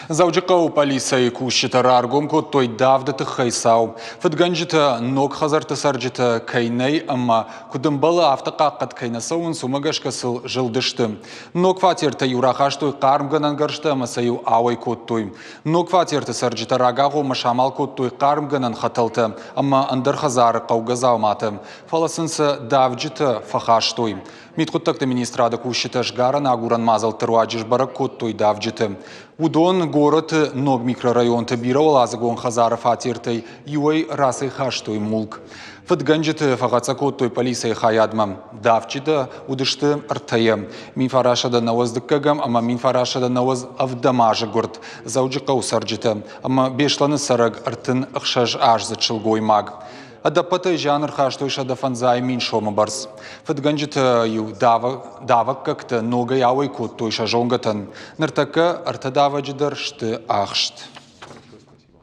Заужикау полиция кушитар аргум ко той давдыты хайсау. Фатганжита ног хазарты саржита кайней, амма кудымбалы автоқаққат кайнасауын сумагашкасыл жылдышты. Ног фатерта юрахаштой қармганан гаршты амасаю ауай коттой. Ног фатерта саржита рагағу машамал коттой қармганан хаталты, амма андар хазары қаугазауматы. Фаласынсы давджита фахаштой. Митхуттакты министрада кушита жгара нагуран мазал тыруаджиш барак коттой давджиты. Удон город ног микрорайон Табирова Лазагон Хазара Фатиртай юэй расой хаштой мулк. Фатганджиты фагацакоттой полиция хаядма давчида удышты артая. Минфарашада навоздыккагам, ама минфарашада навоз авдамажа горд. Зауджикау сарджита, ама бешланы сараг артын ахшаж аж зачылгой маг. Адапатай жанр хаштой шадафанзай мин шома барс. Фатганджита ю давак как-то нога яуай кот той шажонгатан. Нартака артадава джидар шты ахшт.